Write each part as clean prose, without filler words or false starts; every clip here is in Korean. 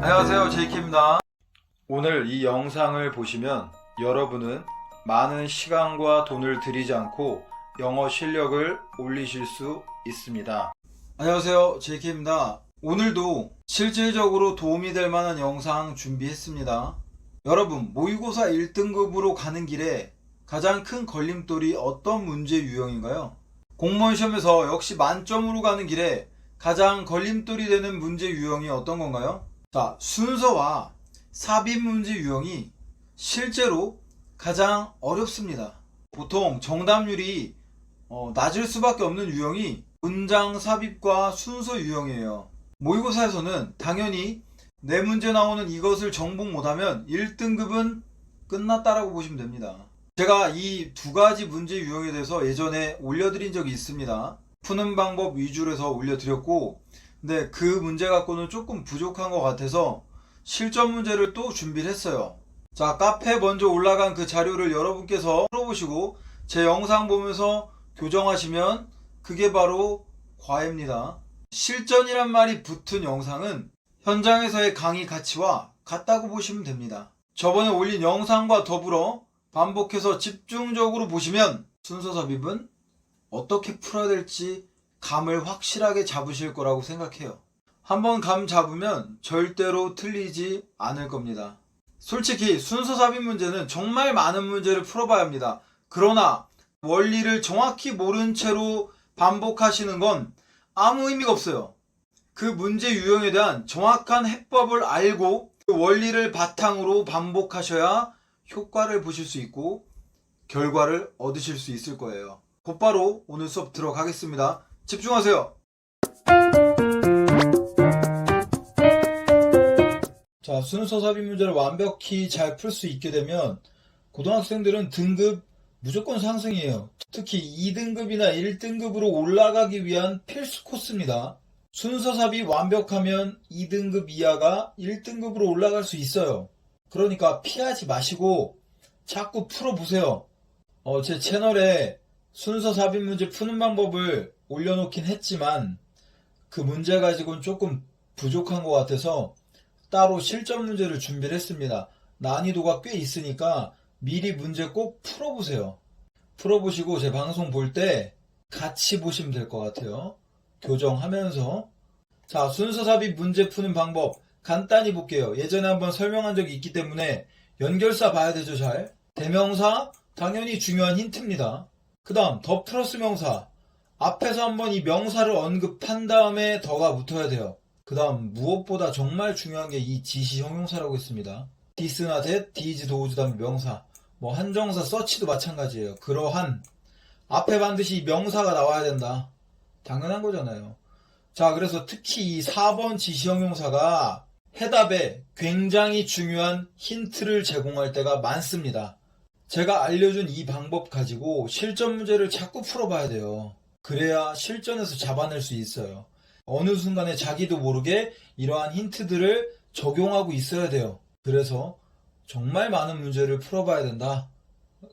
안녕하세요, JK입니다. 오늘 이 영상을 보시면 여러분은 많은 시간과 돈을 들이지 않고 영어 실력을 올리실 수 있습니다. 안녕하세요, JK입니다. 오늘도 실질적으로 도움이 될 만한 영상 준비했습니다. 여러분, 모의고사 1등급으로 가는 길에 가장 큰 걸림돌이 어떤 문제 유형인가요? 공무원 시험에서 역시 만점으로 가는 길에 가장 걸림돌이 되는 문제 유형이 어떤 건가요? 자, 순서와 삽입 문제 유형이 실제로 가장 어렵습니다. 보통 정답률이 낮을 수밖에 없는 유형이 문장 삽입과 순서 유형이에요. 모의고사에서는 당연히 네 문제 나오는 이것을 정복 못하면 1등급은 끝났다라고 보시면 됩니다. 제가 이 두 가지 문제 유형에 대해서 예전에 올려드린 적이 있습니다. 푸는 방법 위주로 해서 올려드렸고, 근데 그 문제 갖고는 조금 부족한 것 같아서 실전 문제를 또 준비를 했어요. 자, 카페에 먼저 올라간 그 자료를 여러분께서 풀어보시고 제 영상 보면서 교정하시면 그게 바로 과외입니다. 실전이란 말이 붙은 영상은 현장에서의 강의 가치와 같다고 보시면 됩니다. 저번에 올린 영상과 더불어 반복해서 집중적으로 보시면 순서 삽입은 어떻게 풀어야 될지 감을 확실하게 잡으실 거라고 생각해요. 한번 감 잡으면 절대로 틀리지 않을 겁니다. 솔직히 순서 삽입 문제는 정말 많은 문제를 풀어봐야 합니다. 그러나 원리를 정확히 모른 채로 반복하시는 건 아무 의미가 없어요. 그 문제 유형에 대한 정확한 해법을 알고 그 원리를 바탕으로 반복하셔야 효과를 보실 수 있고 결과를 얻으실 수 있을 거예요. 곧바로 오늘 수업 들어가겠습니다. 집중하세요. 자, 순서 삽입 문제를 완벽히 잘 풀 수 있게 되면 고등학생들은 등급 무조건 상승이에요. 특히 2등급이나 1등급으로 올라가기 위한 필수 코스입니다. 순서 삽입 완벽하면 2등급 이하가 1등급으로 올라갈 수 있어요. 그러니까 피하지 마시고 자꾸 풀어보세요. 제 채널에 순서 삽입 문제 푸는 방법을 올려놓긴 했지만 그 문제 가지고는 조금 부족한 것 같아서 따로 실전 문제를 준비를 했습니다. 난이도가 꽤 있으니까 미리 문제 꼭 풀어보세요. 풀어보시고 제 방송 볼 때 같이 보시면 될 것 같아요. 교정하면서. 자, 순서 삽입 문제 푸는 방법 간단히 볼게요. 예전에 한번 설명한 적이 있기 때문에 연결사 봐야 되죠, 잘. 대명사 당연히 중요한 힌트입니다. 그 다음 더 플러스 명사 앞에서 한번 이 명사를 언급한 다음에 더가 붙어야 돼요. 그 다음 무엇보다 정말 중요한 게 이 지시 형용사라고 있습니다. this나 that, these, those 다음에 명사 뭐 한정사 such도 마찬가지예요. 그러한 앞에 반드시 명사가 나와야 된다. 당연한 거잖아요. 자, 그래서 특히 이 4번 지시 형용사가 해답에 굉장히 중요한 힌트를 제공할 때가 많습니다. 제가 알려준 이 방법 가지고 실전 문제를 자꾸 풀어봐야 돼요. 그래야 실전에서 잡아낼 수 있어요. 어느 순간에 자기도 모르게 이러한 힌트들을 적용하고 있어야 돼요. 그래서 정말 많은 문제를 풀어봐야 된다.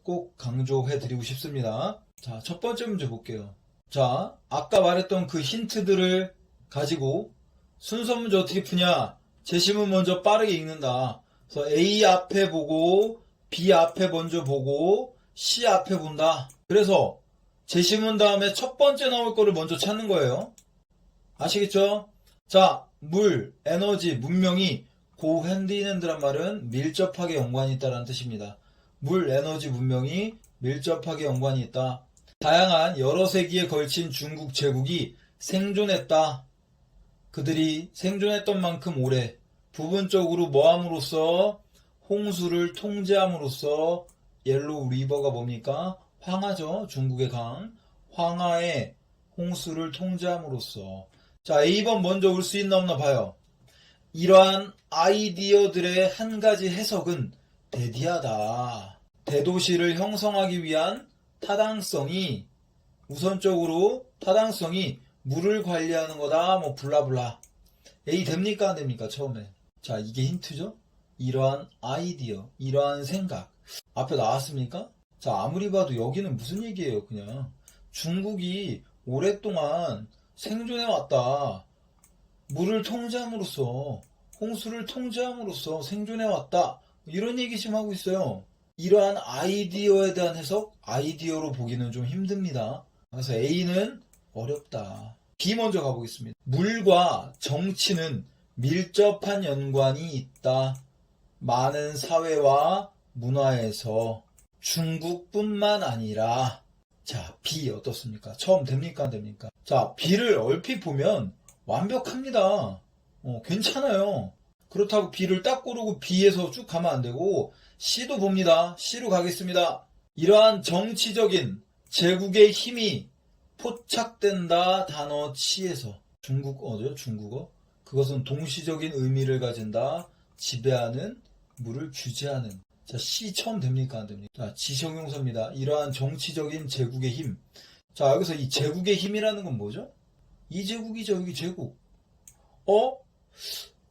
꼭 강조해드리고 싶습니다. 자, 첫 번째 문제 볼게요. 자, 아까 말했던 그 힌트들을 가지고 순서 문제 어떻게 푸냐? 제시문 먼저 빠르게 읽는다. 그래서 A 앞에 보고 B 앞에 먼저 보고 C 앞에 본다. 그래서 제시문 다음에 첫 번째 나올 거를 먼저 찾는 거예요. 아시겠죠? 자, 물, 에너지, 문명이 고 핸드 인 핸드란 말은 밀접하게 연관이 있다는 뜻입니다. 물, 에너지, 문명이 밀접하게 연관이 있다. 다양한 여러 세기에 걸친 중국 제국이 생존했다. 그들이 생존했던 만큼 오래 부분적으로 뭐함으로써 홍수를 통제함으로써 옐로우 리버가 뭡니까? 황하죠. 중국의 강. 황하의 홍수를 통제함으로써. 자, A번 먼저 올 수 있나 없나 봐요. 이러한 아이디어들의 한 가지 해석은 대디하다. 대도시를 형성하기 위한 타당성이 우선적으로 타당성이 물을 관리하는 거다. 뭐 블라블라. A 됩니까 안 됩니까 처음에. 자, 이게 힌트죠. 이러한 아이디어, 이러한 생각 앞에 나왔습니까? 자, 아무리 봐도 여기는 무슨 얘기예요. 그냥 중국이 오랫동안 생존해 왔다. 물을 통제함으로써, 홍수를 통제함으로써 생존해 왔다. 이런 얘기 지금 하고 있어요. 이러한 아이디어에 대한 해석, 아이디어로 보기는 좀 힘듭니다. 그래서 A는 어렵다. B 먼저 가보겠습니다. 물과 정치는 밀접한 연관이 있다. 많은 사회와 문화에서 중국뿐만 아니라. 자, B 어떻습니까? 처음 됩니까? 안 됩니까? 자, B를 얼핏 보면 완벽합니다. 괜찮아요. 그렇다고 B를 딱 고르고 B에서 쭉 가면 안 되고 C도 봅니다. C로 가겠습니다. 이러한 정치적인 제국의 힘이 포착된다 단어 치에서. 중국어죠, 중국어. 그것은 동시적인 의미를 가진다. 지배하는, 물을 규제하는. 자, C 처음 됩니까? 안 됩니까? 자, 지정용사입니다. 이러한 정치적인 제국의 힘. 자, 여기서 이 제국의 힘이라는 건 뭐죠? 이 제국이죠, 여기 제국.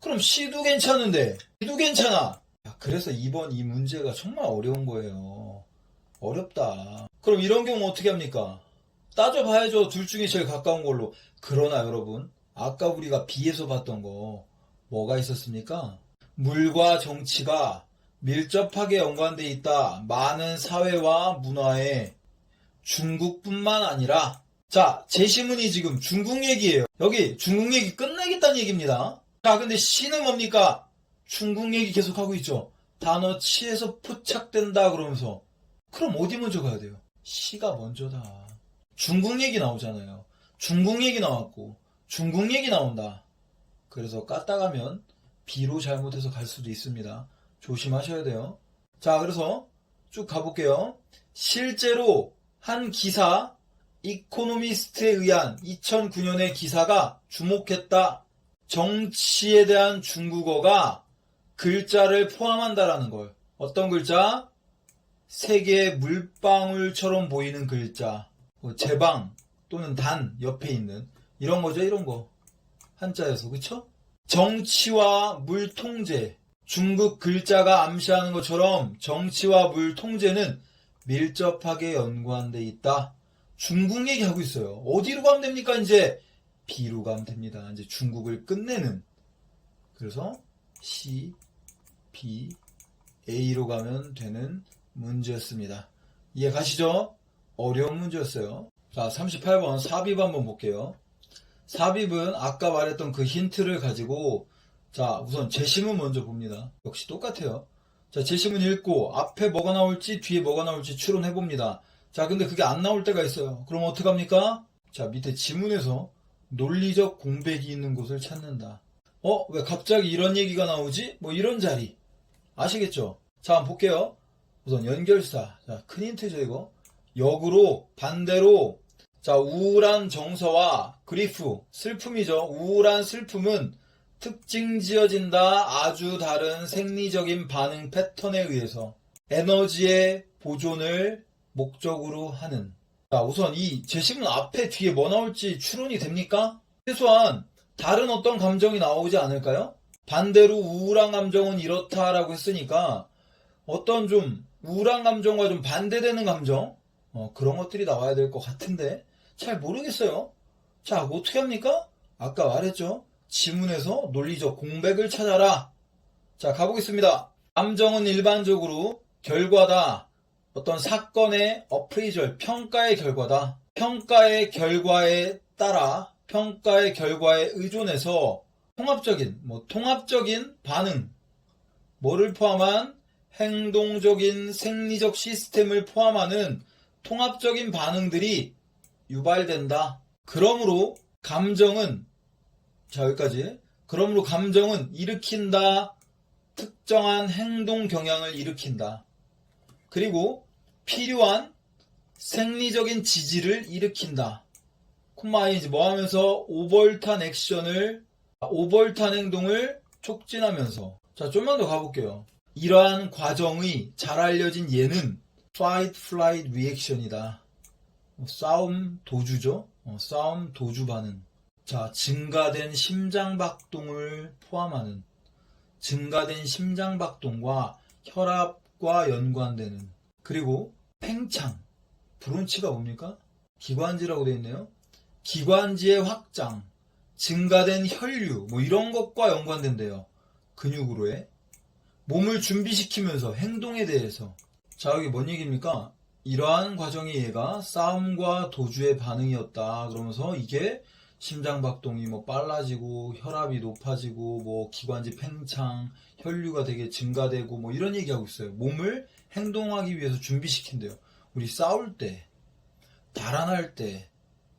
그럼 C도 괜찮은데, D도 괜찮아. 그래서 이번 이 문제가 정말 어려운 거예요. 어렵다. 그럼 이런 경우 어떻게 합니까? 따져봐야죠. 둘 중에 제일 가까운 걸로. 그러나 여러분, 아까 우리가 B에서 봤던 거 뭐가 있었습니까? 물과 정치가 밀접하게 연관돼 있다. 많은 사회와 문화에. 중국뿐만 아니라. 자, 제시문이 지금 중국 얘기예요. 여기 중국 얘기 끝내겠다는 얘기입니다. 자, 근데 C는 뭡니까? 중국 얘기 계속하고 있죠. 단어 치에서 포착된다 그러면서. 그럼 어디 먼저 가야 돼요? C가 먼저다. 중국 얘기 나오잖아요. 중국 얘기 나왔고 중국 얘기 나온다. 그래서 깠다 가면 B로 잘못해서 갈 수도 있습니다. 조심하셔야 돼요. 자, 그래서 쭉 가볼게요. 실제로 한 기사, 이코노미스트에 의한 2009년의 기사가 주목했다. 정치에 대한 중국어가 글자를 포함한다라는 걸. 어떤 글자? 세계의 물방울처럼 보이는 글자. 제방 또는 단 옆에 있는 이런 거죠, 이런 거. 한자여서, 그쵸? 정치와 물 통제. 중국 글자가 암시하는 것처럼 정치와 물 통제는 밀접하게 연관돼 있다. 중국 얘기하고 있어요. 어디로 가면 됩니까? 이제 B로 가면 됩니다. 이제 중국을 끝내는. 그래서 C, B, A로 가면 되는 문제였습니다. 이해 가시죠? 어려운 문제였어요. 자, 38번 삽입 한번 볼게요. 삽입은 아까 말했던 그 힌트를 가지고, 자, 우선 제시문 먼저 봅니다. 역시 똑같아요. 자, 제시문 읽고 앞에 뭐가 나올지 뒤에 뭐가 나올지 추론해봅니다. 자, 근데 그게 안 나올 때가 있어요. 그럼 어떡합니까? 자, 밑에 지문에서 논리적 공백이 있는 곳을 찾는다. 왜 갑자기 이런 얘기가 나오지? 뭐 이런 자리. 아시겠죠? 자, 한번 볼게요. 우선 연결사. 자, 큰 힌트죠, 이거. 역으로, 반대로. 자, 우울한 정서와 그리프, 슬픔이죠. 우울한 슬픔은 특징 지어진다. 아주 다른 생리적인 반응 패턴에 의해서 에너지의 보존을 목적으로 하는. 자, 우선 이 제시문 앞에 뒤에 뭐 나올지 추론이 됩니까? 최소한 다른 어떤 감정이 나오지 않을까요? 반대로 우울한 감정은 이렇다라고 했으니까 어떤 좀 우울한 감정과 좀 반대되는 감정? 그런 것들이 나와야 될 것 같은데 잘 모르겠어요. 자, 뭐 어떻게 합니까? 아까 말했죠. 지문에서 논리적 공백을 찾아라. 자, 가보겠습니다. 감정은 일반적으로 결과다. 어떤 사건의 어프레이절, 평가의 결과다. 평가의 결과에 따라, 평가의 결과에 의존해서 통합적인 반응, 뭐를 포함한 행동적인 생리적 시스템을 포함하는 통합적인 반응들이 유발된다. 그러므로 감정은, 자, 여기까지. 그러므로 감정은 일으킨다. 특정한 행동 경향을 일으킨다. 그리고 필요한 생리적인 지지를 일으킨다. 콤마에 이제 뭐 하면서 오버탄 행동을 촉진하면서. 자, 좀만 더 가볼게요. 이러한 과정의 잘 알려진 예는 fight, flight reaction이다. 싸움 도주죠. 싸움 도주 반응. 자, 증가된 심장박동을 포함하는 증가된 심장박동과 혈압과 연관되는. 그리고 팽창. 브론치가 뭡니까? 기관지라고 되어 있네요. 기관지의 확장, 증가된 혈류, 뭐 이런 것과 연관된대요. 근육으로의. 몸을 준비시키면서 행동에 대해서. 자, 여기 뭔 얘기입니까? 이러한 과정이 얘가 싸움과 도주의 반응이었다. 그러면서 이게 심장박동이 뭐 빨라지고 혈압이 높아지고 뭐 기관지 팽창, 혈류가 되게 증가되고 뭐 이런 얘기하고 있어요. 몸을 행동하기 위해서 준비시킨대요. 우리 싸울 때, 달아날 때,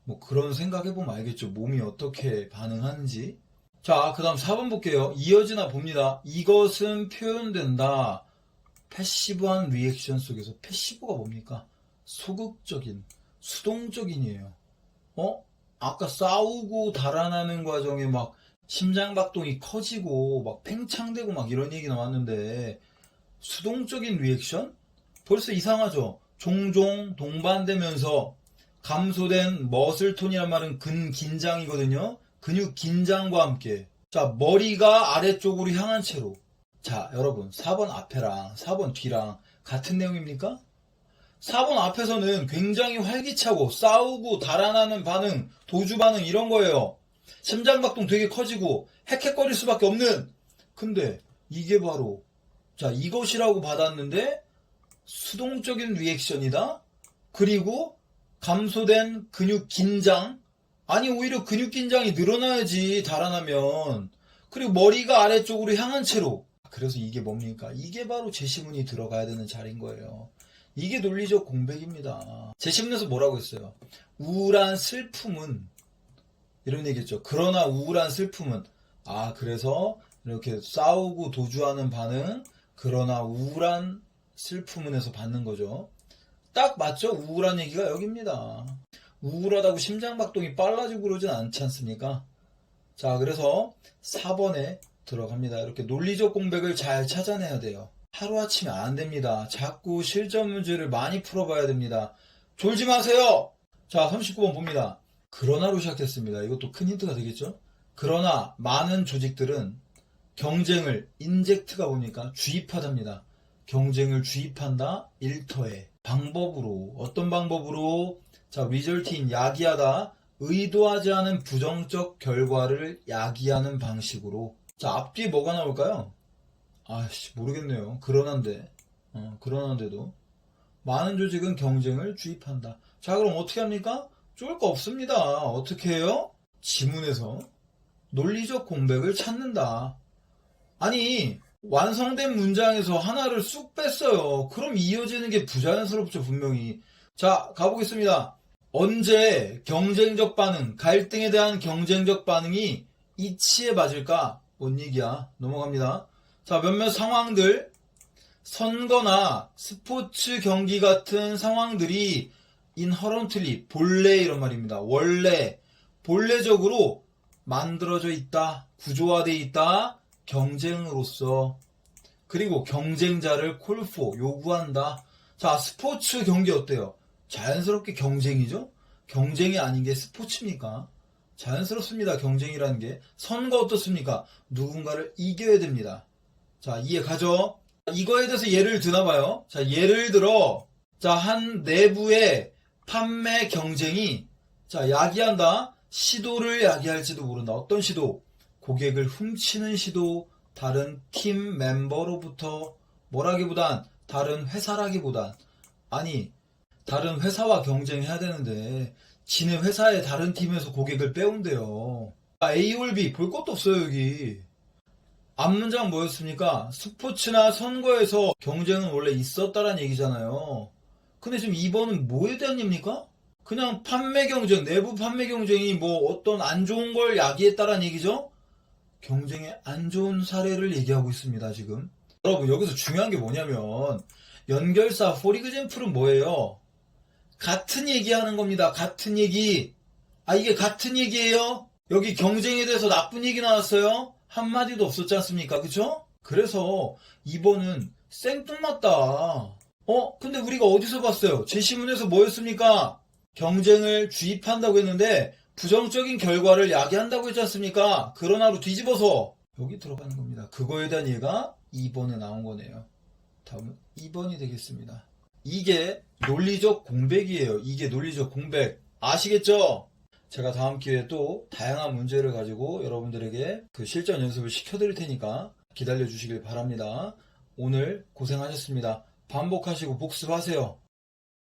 뭐 그런 생각해보면 알겠죠. 몸이 어떻게 반응하는지. 자, 그 다음 4번 볼게요. 이어지나 봅니다. 이것은 표현된다. 패시브한 리액션 속에서 패시브가 뭡니까? 소극적인, 수동적인이에요. 아까 싸우고 달아나는 과정에 막 심장박동이 커지고 막 팽창되고 막 이런 얘기 나왔는데 수동적인 리액션? 벌써 이상하죠? 종종 동반되면서 감소된 머슬톤이란 말은 근긴장이거든요. 근육 긴장과 함께. 자, 머리가 아래쪽으로 향한 채로. 자, 여러분 4번 앞에랑 4번 뒤랑 같은 내용입니까? 4번 앞에서는 굉장히 활기차고 싸우고 달아나는 반응, 도주 반응 이런 거예요. 심장박동 되게 커지고 헥헥거릴 수밖에 없는. 근데 이게 바로 자, 이것이라고 받았는데 수동적인 리액션이다. 그리고 감소된 근육 긴장. 아니 오히려 근육 긴장이 늘어나야지 달아나면. 그리고 머리가 아래쪽으로 향한 채로. 그래서 이게 뭡니까? 이게 바로 제시문이 들어가야 되는 자리인 거예요. 이게 논리적 공백입니다. 제시문에서 뭐라고 했어요? 우울한 슬픔은 이런 얘기했죠. 그러나 우울한 슬픔은 그래서 이렇게 싸우고 도주하는 반응 그러나 우울한 슬픔은에서 받는 거죠. 딱 맞죠? 우울한 얘기가 여기입니다. 우울하다고 심장박동이 빨라지고 그러진 않지 않습니까? 자, 그래서 4번에 들어갑니다. 이렇게 논리적 공백을 잘 찾아내야 돼요. 하루아침에 안 됩니다. 자꾸 실전 문제를 많이 풀어봐야 됩니다. 졸지 마세요! 자, 39번 봅니다. 그러나로 시작됐습니다. 이것도 큰 힌트가 되겠죠? 그러나 많은 조직들은 경쟁을, 인젝트가 뭡니까? 주입하답니다. 경쟁을 주입한다. 일터에. 방법으로. 어떤 방법으로? 자, 리절트인 야기하다. 의도하지 않은 부정적 결과를 야기하는 방식으로. 자, 앞뒤에 뭐가 나올까요? 모르겠네요. 그러난데도. 많은 조직은 경쟁을 주입한다. 자, 그럼 어떻게 합니까? 쫄 거 없습니다. 어떻게 해요? 지문에서 논리적 공백을 찾는다. 아니, 완성된 문장에서 하나를 쑥 뺐어요. 그럼 이어지는 게 부자연스럽죠, 분명히. 자, 가보겠습니다. 언제 경쟁적 반응, 갈등에 대한 경쟁적 반응이 이치에 맞을까? 뭔 얘기야? 넘어갑니다. 자, 몇몇 상황들, 선거나 스포츠 경기 같은 상황들이 inherently, 본래 이런 말입니다. 원래, 본래적으로 만들어져 있다, 구조화되어 있다, 경쟁으로서. 그리고 경쟁자를 call for, 요구한다. 자, 스포츠 경기 어때요? 자연스럽게 경쟁이죠? 경쟁이 아닌 게 스포츠입니까? 자연스럽습니다. 경쟁이라는 게. 선거 어떻습니까? 누군가를 이겨야 됩니다. 자, 이해 가죠? 이거에 대해서 예를 드나봐요. 자, 예를 들어, 자, 한 내부의 판매 경쟁이, 자, 야기한다. 시도를 야기할지도 모른다. 어떤 시도? 고객을 훔치는 시도, 다른 팀 멤버로부터, 뭐라기보단, 다른 회사라기보단, 아니, 다른 회사와 경쟁해야 되는데, 지네 회사의 다른 팀에서 고객을 빼온대요. A or B, 볼 것도 없어요, 여기. 앞문장 뭐였습니까? 스포츠나 선거에서 경쟁은 원래 있었다란 얘기잖아요. 근데 지금 2번은 뭐에 대한 얘기입니까? 그냥 판매 경쟁, 내부 판매 경쟁이 뭐 어떤 안 좋은 걸 야기했다란 얘기죠? 경쟁의 안 좋은 사례를 얘기하고 있습니다, 지금. 여러분, 여기서 중요한 게 뭐냐면, 연결사 for example은 뭐예요? 같은 얘기하는 겁니다. 같은 얘기. 이게 같은 얘기예요? 여기 경쟁에 대해서 나쁜 얘기 나왔어요? 한마디도 없었지 않습니까? 그쵸? 그래서 2번은 생뚱맞다. 근데 우리가 어디서 봤어요? 제시문에서 뭐였습니까? 경쟁을 주입한다고 했는데 부정적인 결과를 야기한다고 했지 않습니까? 그러나로 뒤집어서 여기 들어가는 겁니다. 그거에 대한 예가 2번에 나온 거네요. 다음은 2번이 되겠습니다. 이게 논리적 공백이에요. 이게 논리적 공백. 아시겠죠? 제가 다음 기회에 또 다양한 문제를 가지고 여러분들에게 그 실전 연습을 시켜드릴 테니까 기다려 주시길 바랍니다. 오늘 고생하셨습니다. 반복하시고 복습하세요.